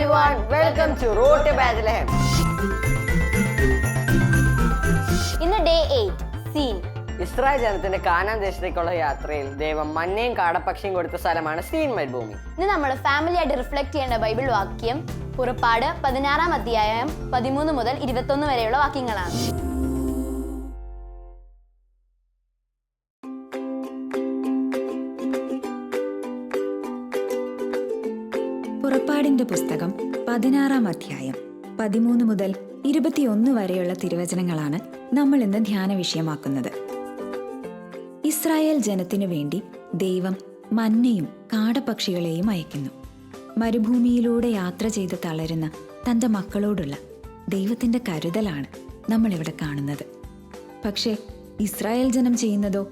everyone, welcome to Road to Bethlehem. ഇന്ന് day 8 scene. Israel ജനത്തിന്റെ കാനാൻ ദേശത്തേക്കുള്ള യാത്രയിൽ ദൈവം മഞ്ഞയും കാടപ്പക്ഷിയും കൊടുത്ത സ്ഥലമാണ് സീൻ മരുഭൂമി. ഇന്ന് നമ്മൾ ഫാമിലി ആയിട്ട് റിഫ്ലക്ട് ചെയ്യേണ്ട ബൈബിൾ വാക്യം പുറപ്പാട് 16 അധ്യായം 13 മുതൽ 21 വരെയുള്ള വാക്യങ്ങളാണ്. പുറപ്പാടിന്റെ പുസ്തകം 16 അധ്യായം 13 മുതൽ 21 വരെയുള്ള തിരുവചനങ്ങളാണ് നമ്മൾ ഇന്ന് ധ്യാന വിഷയമാക്കുന്നത്. ഇസ്രായേൽ ജനത്തിനു വേണ്ടി ദൈവം മഞ്ഞയും കാടപ്പക്ഷികളെയും അയക്കുന്നു. മരുഭൂമിയിലൂടെ യാത്ര ചെയ്ത് തളരുന്ന തന്റെ മക്കളോടുള്ള ദൈവത്തിന്റെ കരുതലാണ് നമ്മളിവിടെ കാണുന്നത്. പക്ഷേ ഇസ്രായേൽ ജനം ചെയ്യുന്നതോ?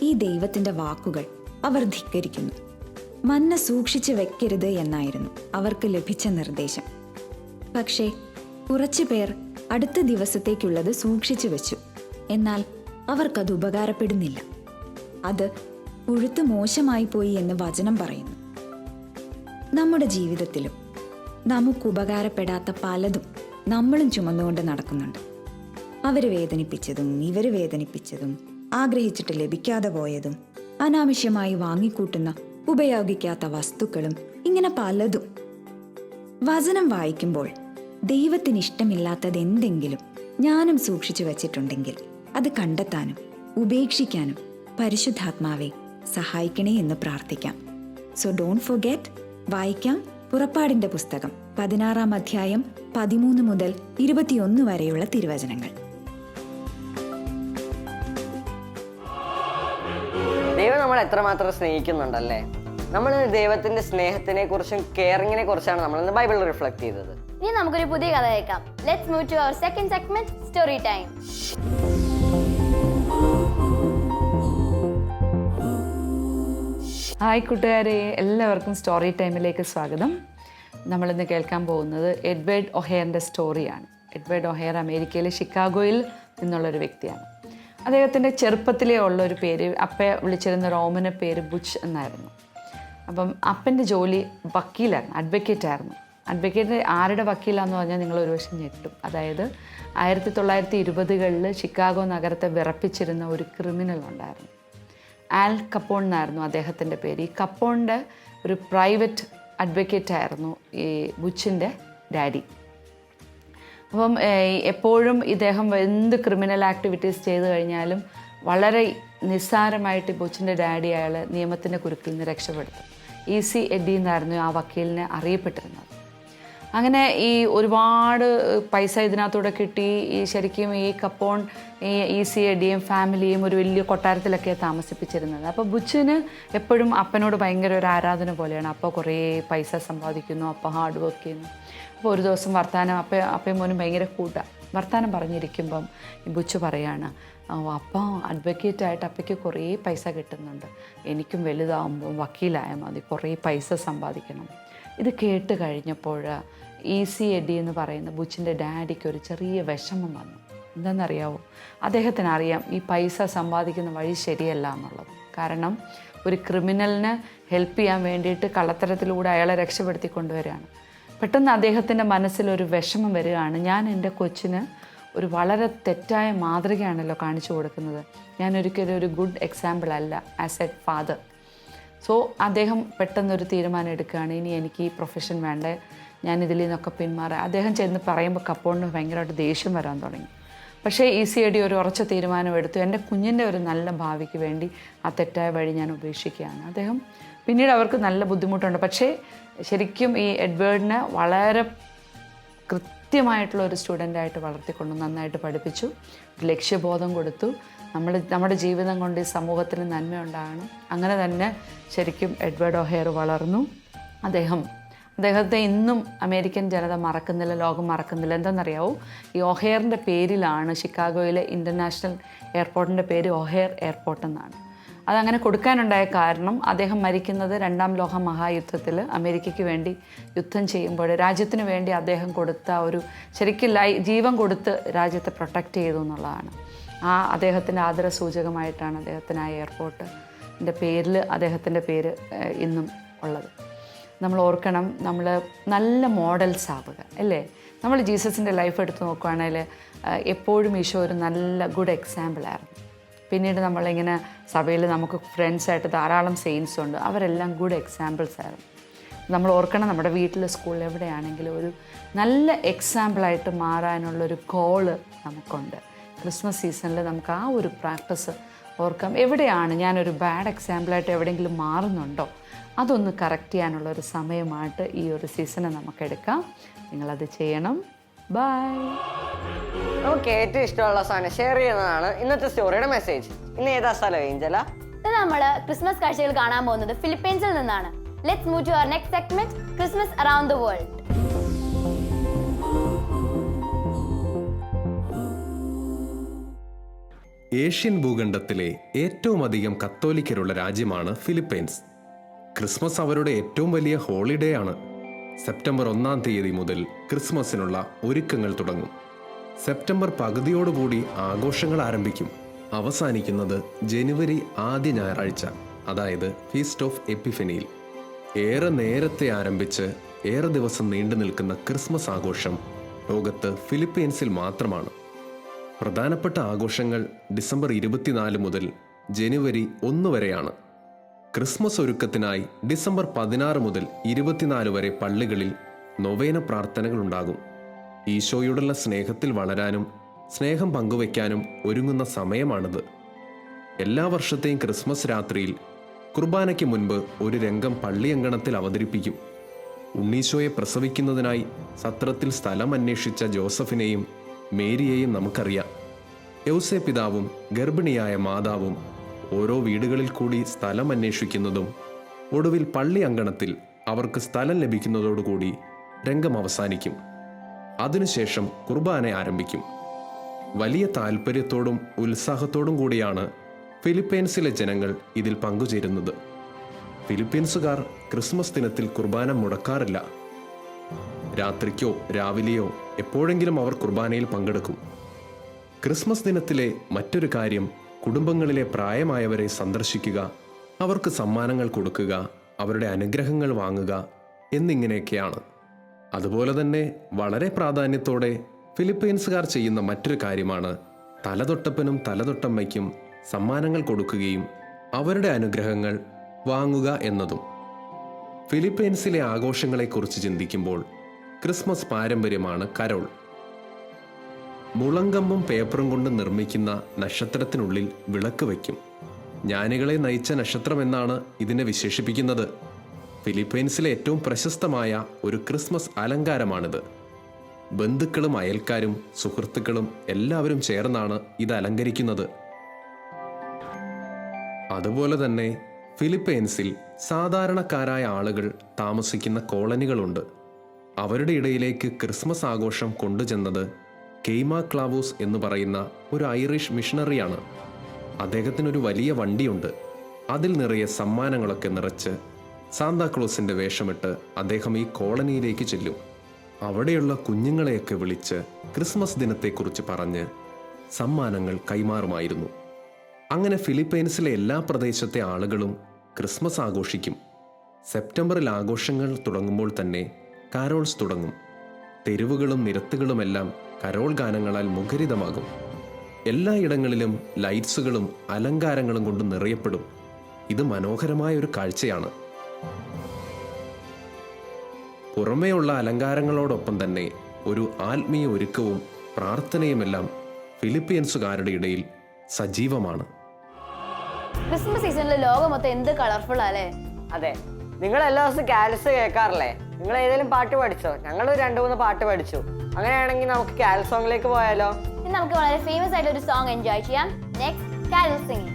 ഈ ദൈവത്തിന്റെ വാക്കുകൾ അവർ ധിക്കരിക്കുന്നു. മന്ന സൂക്ഷിച്ചു വെക്കരുത് എന്നായിരുന്നു അവർക്ക് ലഭിച്ച നിർദ്ദേശം. പക്ഷേ കുറച്ചു പേർ അടുത്ത ദിവസത്തേക്കുള്ളത് സൂക്ഷിച്ചു വെച്ചു. എന്നാൽ അവർക്കത് ഉപകാരപ്പെടുന്നില്ല. അത് പുഴുത്ത് മോശമായി പോയി എന്ന് വചനം പറയുന്നു. നമ്മുടെ ജീവിതത്തിലും നമുക്കുപകാരപ്പെടാത്ത പലതും നമ്മളും ചുമന്നുകൊണ്ട് നടക്കുന്നുണ്ട്. അവര് വേദനിപ്പിച്ചതും ഇവര് വേദനിപ്പിച്ചതും, ആഗ്രഹിച്ചിട്ട് ലഭിക്കാതെ പോയതും, അനാവശ്യമായി വാങ്ങിക്കൂട്ടുന്ന ഉപയോഗിക്കാത്ത വസ്തുക്കളും, ഇങ്ങനെ പലതും. വചനം വായിക്കുമ്പോൾ ദൈവത്തിന് ഇഷ്ടമില്ലാത്തത് എന്തെങ്കിലും ഞാനും സൂക്ഷിച്ചു വച്ചിട്ടുണ്ടെങ്കിൽ അത് കണ്ടെത്താനും ഉപേക്ഷിക്കാനും പരിശുദ്ധാത്മാവെ സഹായിക്കണേ എന്ന് പ്രാർത്ഥിക്കാം. സോ ഡോണ്ട് ഫൊർഗെറ്റ്, വായിക്കാം പുറപ്പാടിന്റെ പുസ്തകം 16 അധ്യായം 13 മുതൽ 21 വരെയുള്ള തിരുവചനങ്ങൾ. ദൈവം നമ്മൾ എത്രമാത്രം സ്നേഹിക്കുന്നുണ്ടല്ലേ. നമ്മൾ ദൈവത്തിന്റെ സ്നേഹത്തിനെ കുറിച്ചും കെയറിങ്ങിനെ കുറിച്ചാണ് നമ്മൾ ഇന്ന് ബൈബിളിൽ റിഫ്ലക്ട് ചെയ്തത്. ഇനി നമുക്കൊരു പുതിയ കഥ കേൾക്കാം. Let's move to our second segment, story time. Hi കൂട്ടുകാരെ, എല്ലാവർക്കും സ്റ്റോറി ടൈമിലേക്ക് സ്വാഗതം. നമ്മളിന്ന് കേൾക്കാൻ പോകുന്നത് എഡ്വേർഡ് ഒഹെയറിൻ്റെ സ്റ്റോറിയാണ്. എഡ്വേർഡ് ഒഹെയർ അമേരിക്കയിലെ ഷിക്കാഗോയിൽ നിന്നുള്ളൊരു വ്യക്തിയാണ്. അദ്ദേഹത്തിൻ്റെ ചെറുപ്പത്തിലേ ഉള്ളൊരു പേര്, അപ്പയെ വിളിച്ചിരുന്ന റോമന പേര് ബുച്ച് എന്നായിരുന്നു. അപ്പം അപ്പൻ്റെ ജോലി വക്കീലായിരുന്നു, അഡ്വക്കേറ്റ് ആയിരുന്നു. അഡ്വക്കേറ്റ് ആരുടെ വക്കീലാന്ന് പറഞ്ഞാൽ നിങ്ങൾ ഒരു വശം ഞെട്ടും. അതായത് 1920കളിൽ ഷിക്കാഗോ നഗരത്തെ വിറപ്പിച്ചിരുന്ന ഒരു ക്രിമിനൽ ഉണ്ടായിരുന്നു. ആൽ കപ്പോൺ എന്നായിരുന്നു അദ്ദേഹത്തിൻ്റെ പേര്. ഈ കപ്പോണിൻ്റെ ഒരു പ്രൈവറ്റ് അഡ്വക്കേറ്റ് ആയിരുന്നു ഈ ബുച്ചിൻ്റെ ഡാഡി. അപ്പം എപ്പോഴും ഇദ്ദേഹം എന്ത് ക്രിമിനൽ ആക്ടിവിറ്റീസ് ചെയ്തു കഴിഞ്ഞാലും വളരെ നിസ്സാരമായിട്ട് ബുച്ചിൻ്റെ ഡാഡി അയാൾ നിയമത്തിൻ്റെ കുരുക്കിൽ നിന്ന് രക്ഷപ്പെടുത്തും. ഈസി എഡ്ഡി എന്നായിരുന്നു ആ വക്കീലിനെ അറിയപ്പെട്ടിരുന്നത്. അങ്ങനെ ഈ ഒരുപാട് പൈസ ഇതിനകത്തൂടെ കിട്ടി. ഈ ശരിക്കും ഈ കപ്പോൺ ഈ ഈസി എഡ്ഡിയും ഫാമിലിയും ഒരു വലിയ കൊട്ടാരത്തിലൊക്കെയാണ് താമസിപ്പിച്ചിരുന്നത്. അപ്പോൾ ബുച്ചിന് എപ്പോഴും അപ്പനോട് ഭയങ്കര ഒരു ആരാധന പോലെയാണ്. അപ്പോൾ കുറേ പൈസ സമ്പാദിക്കുന്നു, അപ്പോൾ ഹാർഡ് വർക്ക് ചെയ്യുന്നു. അപ്പോൾ ഒരു ദിവസം വർത്താനം അപ്പയും മോനും ഭയങ്കര കൂട്ടാണ്. വർത്താനം പറഞ്ഞിരിക്കുമ്പം ഈ ബുച്ച് പറയാണ്, അപ്പം അഡ്വക്കേറ്റായിട്ട് അപ്പയ്ക്ക് കുറേ പൈസ കിട്ടുന്നുണ്ട്, എനിക്കും വലുതാകുമ്പോൾ വക്കീലായാൽ മതി, കുറേ പൈസ സമ്പാദിക്കണം. ഇത് കേട്ട് കഴിഞ്ഞപ്പോൾ ഈസി എഡ്ഡി എന്ന് പറയുന്ന ബുച്ചിൻ്റെ ഡാഡിക്ക് ഒരു ചെറിയ വിഷമം വന്നു. എന്താണെന്നറിയാവോ? അദ്ദേഹത്തിന് അറിയാം ഈ പൈസ സമ്പാദിക്കുന്ന വഴി ശരിയല്ല എന്നുള്ളത്. കാരണം ഒരു ക്രിമിനലിന് ഹെൽപ്പ് ചെയ്യാൻ വേണ്ടിയിട്ട് കള്ളത്തരത്തിലൂടെ അയാളെ രക്ഷപ്പെടുത്തി കൊണ്ടുവരികയാണ്. പെട്ടെന്ന് അദ്ദേഹത്തിൻ്റെ മനസ്സിലൊരു വിഷമം വരികയാണ്. ഞാൻ എൻ്റെ കൊച്ചിന് ഒരു വളരെ തെറ്റായ മാതൃകയാണല്ലോ കാണിച്ചു കൊടുക്കുന്നത്, ഞാൻ ഒരിക്കലും ഒരു ഗുഡ് എക്സാമ്പിൾ അല്ല ആസ് എ ഫാദർ. സോ അദ്ദേഹം പെട്ടെന്നൊരു തീരുമാനം എടുക്കുകയാണ്, ഇനി എനിക്ക് ഈ പ്രൊഫഷൻ വേണ്ടേ, ഞാൻ ഇതിൽ നിന്നൊക്കെ പിന്മാറാം. അദ്ദേഹം ചെന്ന് പറയുമ്പോൾ കപ്പോണിന് ഭയങ്കരമായിട്ട് ദേഷ്യം വരാൻ തുടങ്ങി. പക്ഷേ ഈസി എഡ്ഡി ഒരു ഉറച്ച തീരുമാനം എടുത്തു. എൻ്റെ കുഞ്ഞിൻ്റെ ഒരു നല്ല ഭാവിക്ക് വേണ്ടി ആ തെറ്റായ വഴി ഞാൻ ഉപേക്ഷിക്കുകയാണ്. അദ്ദേഹം പിന്നീട് അവർക്ക് നല്ല ബുദ്ധിമുട്ടുണ്ട്. പക്ഷേ ശരിക്കും ഈ എഡ്വേർഡിനെ വളരെ കൃത്യമായിട്ടുള്ള ഒരു സ്റ്റുഡൻ്റായിട്ട് വളർത്തിക്കൊണ്ട് നന്നായിട്ട് പഠിപ്പിച്ചു, ലക്ഷ്യബോധം കൊടുത്തു. നമ്മുടെ ജീവിതം കൊണ്ട് ഈ സമൂഹത്തിന് നന്മയുണ്ടാകണം. അങ്ങനെ തന്നെ ശരിക്കും എഡ്വേർഡ് ഒഹെയർ വളർന്നു. അദ്ദേഹത്തെ ഇന്നും അമേരിക്കൻ ജനത മറക്കുന്നില്ല, ലോകം മറക്കുന്നില്ല. എന്താണെന്നറിയാവോ? ഈ ഒഹെയറിൻ്റെ പേരിലാണ് ഷിക്കാഗോയിലെ ഇൻ്റർനാഷണൽ എയർപോർട്ടിൻ്റെ പേര് ഒഹെയർ എയർപോർട്ട് എന്നാണ്. അതങ്ങനെ കൊടുക്കാനുണ്ടായ കാരണം അദ്ദേഹം മരിക്കുന്നത് 2ാം ലോക മഹായുദ്ധത്തിൽ അമേരിക്കയ്ക്ക് വേണ്ടി യുദ്ധം ചെയ്യുമ്പോൾ രാജ്യത്തിന് വേണ്ടി അദ്ദേഹം കൊടുത്ത ഒരു ശരിക്കും ജീവൻ കൊടുത്ത് രാജ്യത്തെ പ്രൊട്ടക്റ്റ് ചെയ്തു എന്നുള്ളതാണ്. അദ്ദേഹത്തിൻ്റെ ആദരസൂചകമായിട്ടാണ് അദ്ദേഹത്തിന് ആ എയർപോർട്ടിൻ്റെ പേരിൽ അദ്ദേഹത്തിൻ്റെ പേര് ഇന്നും ഉള്ളത്. നമ്മൾ ഓർക്കണം, നമ്മൾ നല്ല മോഡൽസ് ആവുക അല്ലേ. നമ്മൾ ജീസസിൻ്റെ ലൈഫ് എടുത്ത് നോക്കുകയാണെങ്കിൽ എപ്പോഴും ഈശോ ഒരു നല്ല ഗുഡ് എക്സാമ്പിളായിരുന്നു. പിന്നീട് നമ്മളിങ്ങനെ സഭയിൽ നമുക്ക് ഫ്രണ്ട്സായിട്ട് ധാരാളം സെയിൻസ് ഉണ്ട്, അവരെല്ലാം ഗുഡ് എക്സാമ്പിൾസ് ആയിരുന്നു. നമ്മൾ ഓർക്കണം, നമ്മുടെ വീട്ടിൽ സ്കൂളിൽ എവിടെയാണെങ്കിലും ഒരു നല്ല എക്സാമ്പിളായിട്ട് മാറാനുള്ളൊരു കോള് നമുക്കുണ്ട്. ക്രിസ്മസ് സീസണിൽ നമുക്ക് ആ ഒരു പ്രാക്ടീസ് ഓർക്കാം. എവിടെയാണ് ഞാനൊരു ബാഡ് എക്സാമ്പിളായിട്ട് എവിടെയെങ്കിലും മാറുന്നുണ്ടോ, അതൊന്ന് കറക്റ്റ് ചെയ്യാനുള്ളൊരു സമയമായിട്ട് ഈ ഒരു സീസണെ നമുക്കെടുക്കാം. നിങ്ങളത് ചെയ്യണം. ബൈ. നമുക്ക് ഏറ്റവും ഇഷ്ടമുള്ള സാധനം ഷെയർ ചെയ്യുന്നതാണ് ഇന്നത്തെ സ്റ്റോറിയുടെ മെസ്സേജ്. ഇന്ന് ഏതാ സ്ഥലം ഏഞ്ചല? ഇത് നമ്മൾ ക്രിസ്മസ് കാഴ്ചകൾ കാണാൻ പോകുന്നത് ഫിലിപ്പീൻസിൽ നിന്നാണ്. Let's move to our next segment, Christmas around the world. Asian ഭൂഖണ്ഡത്തിലെ ഏറ്റവും അധികം കത്തോലിക്കരുള്ള രാജ്യമാണ് ഫിലിപ്പൈൻസ്. ക്രിസ്മസ് അവരുടെ ഏറ്റവും വലിയ ഹോളിഡേ ആണ്. സെപ്റ്റംബർ 1-ാം തീയതി മുതൽ ക്രിസ്മസിനുള്ള ഒരുക്കങ്ങൾ തുടങ്ങും. സെപ്റ്റംബർ പകുതിയോടുകൂടി ആഘോഷങ്ങൾ ആരംഭിക്കും. അവസാനിക്കുന്നത് ജനുവരി ആദ്യ ഞായറാഴ്ച, അതായത് ഫീസ്റ്റ് ഓഫ് എപ്പിഫനിയിൽ. ഏറെ നേരത്തെ ആരംഭിച്ച് ഏറെ ദിവസം നീണ്ടു നിൽക്കുന്ന ക്രിസ്മസ് ആഘോഷം ലോകത്ത് ഫിലിപ്പീൻസിൽ മാത്രമാണ്. പ്രധാനപ്പെട്ട ആഘോഷങ്ങൾ ഡിസംബർ 24 മുതൽ ജനുവരി 1 വരെയാണ്. ക്രിസ്മസ് ഒരുക്കത്തിനായി ഡിസംബർ 16 മുതൽ 24 വരെ പള്ളികളിൽ നൊവേന പ്രാർത്ഥനകളുണ്ടാകും. ഈശോയോടുള്ള സ്നേഹത്തിൽ വളരാനും സ്നേഹം പങ്കുവയ്ക്കാനും ഒരുങ്ങുന്ന സമയമാണിത്. എല്ലാ വർഷത്തെയും ക്രിസ്മസ് രാത്രിയിൽ കുർബാനയ്ക്ക് മുൻപ് ഒരു രംഗം പള്ളിയങ്കണത്തിൽ അവതരിപ്പിക്കും. ഉണ്ണീശോയെ പ്രസവിക്കുന്നതിനായി സത്രത്തിൽ സ്ഥലം അന്വേഷിച്ച ജോസഫിനെയും മേരിയെയും നമുക്കറിയാം. യൗസേ പിതാവും ഗർഭിണിയായ മാതാവും ഓരോ വീടുകളിൽ കൂടി സ്ഥലം അന്വേഷിക്കുന്നതും ഒടുവിൽ പള്ളി അങ്കണത്തിൽ അവർക്ക് സ്ഥലം ലഭിക്കുന്നതോടുകൂടി രംഗം അവസാനിക്കും. അതിനുശേഷം കുർബാന ആരംഭിക്കും. വലിയ താല്പര്യത്തോടും ഉത്സാഹത്തോടും കൂടിയാണ് ഫിലിപ്പൈൻസിലെ ജനങ്ങൾ ഇതിൽ പങ്കുചേരുന്നത്. ഫിലിപ്പീൻസുകാർ ക്രിസ്മസ് ദിനത്തിൽ കുർബാന മുടക്കാറില്ല. രാത്രിക്കോ രാവിലെയോ എപ്പോഴെങ്കിലും അവർ കുർബാനയിൽ പങ്കെടുക്കും. ക്രിസ്മസ് ദിനത്തിലെ മറ്റൊരു കാര്യം കുടുംബങ്ങളിലെ പ്രായമായവരെ സന്ദർശിക്കുക, അവർക്ക് സമ്മാനങ്ങൾ കൊടുക്കുക, അവരുടെ അനുഗ്രഹങ്ങൾ വാങ്ങുക എന്നിങ്ങനെയൊക്കെയാണ്. അതുപോലെ തന്നെ വളരെ പ്രാധാന്യത്തോടെ ഫിലിപ്പീൻസുകാർ ചെയ്യുന്ന മറ്റൊരു കാര്യമാണ് തലതൊട്ടപ്പനും തലതൊട്ടമ്മയ്ക്കും സമ്മാനങ്ങൾ കൊടുക്കുകയും അവരുടെ അനുഗ്രഹങ്ങൾ വാങ്ങുക എന്നതും. ഫിലിപ്പീൻസിലെ ആഘോഷങ്ങളെക്കുറിച്ച് ചിന്തിക്കുമ്പോൾ ക്രിസ്മസ് പാരമ്പര്യമാണ് കരോൾ. മുളങ്കമ്പും പേപ്പറും കൊണ്ട് നിർമ്മിക്കുന്ന നക്ഷത്രത്തിനുള്ളിൽ വിളക്ക് വയ്ക്കും. ജ്ഞാനികളെ നയിച്ച നക്ഷത്രമെന്നാണ് ഇതിനെ വിശേഷിപ്പിക്കുന്നത്. ഫിലിപ്പൈൻസിലെ ഏറ്റവും പ്രശസ്തമായ ഒരു ക്രിസ്മസ് അലങ്കാരമാണിത്. ബന്ധുക്കളും അയൽക്കാരും സുഹൃത്തുക്കളും എല്ലാവരും ചേർന്നാണ് ഇത് അലങ്കരിക്കുന്നത്. അതുപോലെ തന്നെ ഫിലിപ്പൈൻസിൽ സാധാരണക്കാരായ ആളുകൾ താമസിക്കുന്ന കോളനികളുണ്ട്. അവരുടെ ഇടയിലേക്ക് ക്രിസ്മസ് ആഘോഷം കൊണ്ടുചെന്നത് കെയ്മ ക്ലാവൂസ് എന്ന് പറയുന്ന ഒരു ഐറിഷ് മിഷണറിയാണ്. അദ്ദേഹത്തിനൊരു വലിയ വണ്ടിയുണ്ട്. അതിൽ നിറയെ സമ്മാനങ്ങളൊക്കെ നിറച്ച് സാന്താക്ലോസിന്റെ വേഷമിട്ട് അദ്ദേഹം ഈ കോളനിയിലേക്ക് ചെല്ലും. അവിടെയുള്ള കുഞ്ഞുങ്ങളെയൊക്കെ വിളിച്ച് ക്രിസ്മസ് ദിനത്തെക്കുറിച്ച് പറഞ്ഞ് സമ്മാനങ്ങൾ കൈമാറുമായിരുന്നു. അങ്ങനെ ഫിലിപ്പൈൻസിലെ എല്ലാ പ്രദേശത്തെ ആളുകളും ക്രിസ്മസ് ആഘോഷിക്കും. സെപ്റ്റംബറിൽ ആഘോഷങ്ങൾ തുടങ്ങുമ്പോൾ തന്നെ കാരോൾസ് തുടങ്ങും. തെരുവുകളും നിരത്തുകളുമെല്ലാം കരോൾ ഗാനങ്ങളാൽ മുഖരിതമാകും. എല്ലായിടങ്ങളിലും ലൈറ്റ്സുകളും അലങ്കാരങ്ങളും കൊണ്ട് നിറയപ്പെടും. ഇത് മനോഹരമായ ഒരു കാഴ്ചയാണ്. പുറമേയുള്ള അലങ്കാരങ്ങളോടൊപ്പം തന്നെ ഒരു ആത്മീയ ഒരുക്കവും പ്രാർത്ഥനയുമെല്ലാം ഫിലിപ്പീൻസുകാരുടെ ഇടയിൽ സജീവമാണ്. ക്രിസ്മസ് സീസണിൽ ലോകം മൊത്തം എന്ത് കളർഫുൾ അല്ലേ? അതെ, നിങ്ങൾ എല്ലാ ദിവസവും കാൽസ് കേൾക്കാറില്ലേ? നിങ്ങൾ ഏതെങ്കിലും പാട്ട് പഠിച്ചോ? ഞങ്ങൾ 2-3 പാട്ട് പഠിച്ചു. അങ്ങനെയാണെങ്കിൽ നമുക്ക് കാൽ സോങ്ങിലേക്ക് പോയാലോ? ഇന്ന് നമുക്ക് വളരെ ഫേമസ് ആയിട്ട് ഒരു സോങ് എൻജോയ് ചെയ്യാം. Next, carol singing.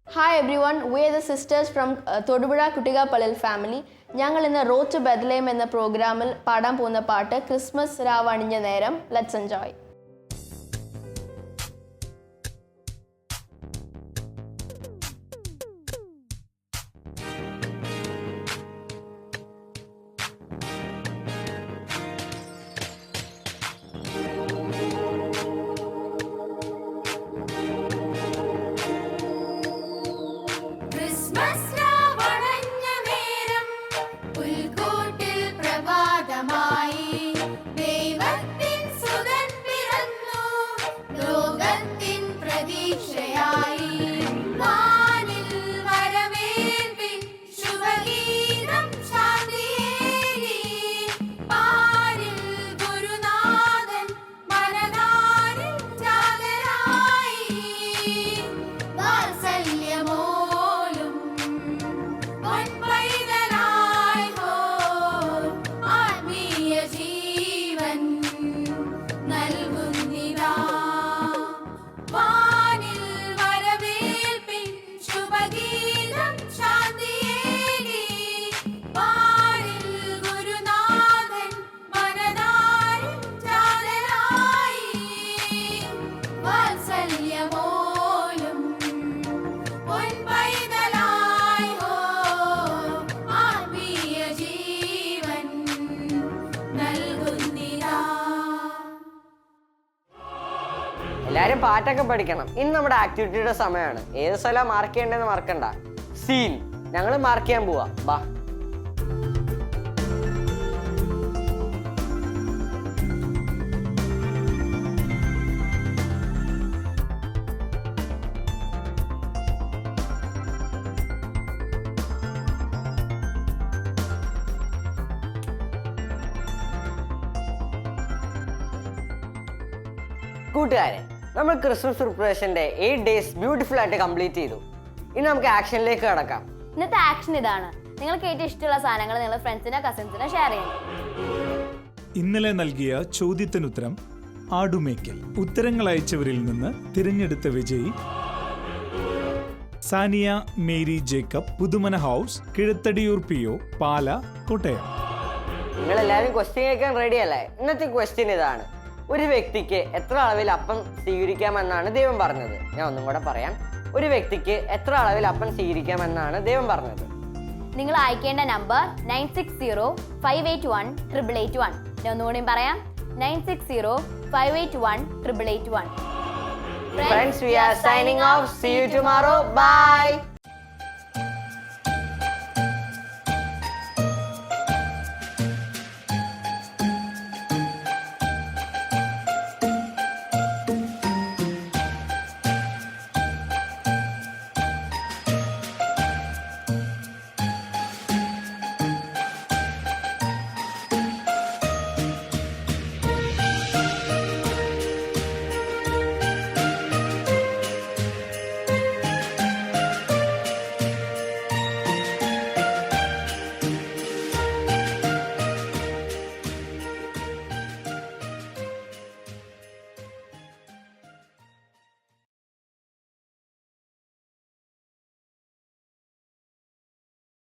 Hi everyone, we are the sisters from Thodupuzha Kuttiga Palil family. ഞങ്ങൾ ഇന്ന് റോഡ് ടു ബെത്ലഹേം എന്ന പ്രോഗ്രാമിൽ പാടാൻ പോകുന്ന പാട്ട് ക്രിസ്മസ് രാവ് അണിഞ്ഞ നേരം. Let's enjoy. എല്ലാരും പാട്ടൊക്കെ പഠിക്കണം. ഇനി നമ്മുടെ ആക്ടിവിറ്റിയുടെ സമയമാണ്. ഏത് സ്ഥലം മാർക്ക് ചെയ്യേണ്ടതെന്ന് മറക്കണ്ട. സീൻ ഞങ്ങൾ മാർക്ക് ചെയ്യാൻ പോവാ. ബാ. കൂട്ടുകാരെ, നമ്മൾ ക്രിസ്മസ് പ്രിപ്പറേഷന്റെ 8 days ബ്യൂട്ടിഫുൾ ആയിട്ട് കംപ്ലീറ്റ് ചെയ്തു. ഇനി നമുക്ക് ആക്ഷനിലേക്ക് കടക്കാം. ഇന്നത്തെ ആക്ഷൻ ഇതാണ്. നിങ്ങൾക്ക് ഏറ്റവും ഇഷ്ടമുള്ള സാധനങ്ങൾ നിങ്ങൾ ഫ്രണ്ട്സിനോ കസിൻസിനോ ഷെയർ ചെയ്യണം. ഇന്നലെ നൽകിയ ചോദ്യത്തിനുത്തരം ആടുമേക്കൽ. ഉത്തരങ്ങൾ അയച്ചവരിൽ നിന്ന് തിരഞ്ഞെടുത്ത വിജയി Saniya Mary Jacob, Puthumana house, Kizhathadiyoor PO, Pala, Kottayam. നിങ്ങൾ എല്ലാവരും ക്വസ്റ്റ്യൻ കേൾക്കാൻ റെഡി അല്ലേ? ഇന്നത്തെ ക്വസ്റ്റ്യൻ ഇതാണ്. ഒരു വ്യക്തിക്ക് എത്ര അളവിൽ അപ്പം സ്വീകരിക്കാമെന്നാണ് ദൈവം പറഞ്ഞത്? ഞാൻ ഒന്നും കൂടെ പറയാം. ഒരു വ്യക്തിക്ക് എത്ര അളവിൽ അപ്പം സ്വീകരിക്കാമെന്നാണ് ദൈവം പറഞ്ഞത്? നിങ്ങൾ അയക്കേണ്ട നമ്പർ 9605818881. ഞാൻ ഒന്നുകൂടി പറയാം, 9605818881. Friends, we are signing off. See you tomorrow. Bye.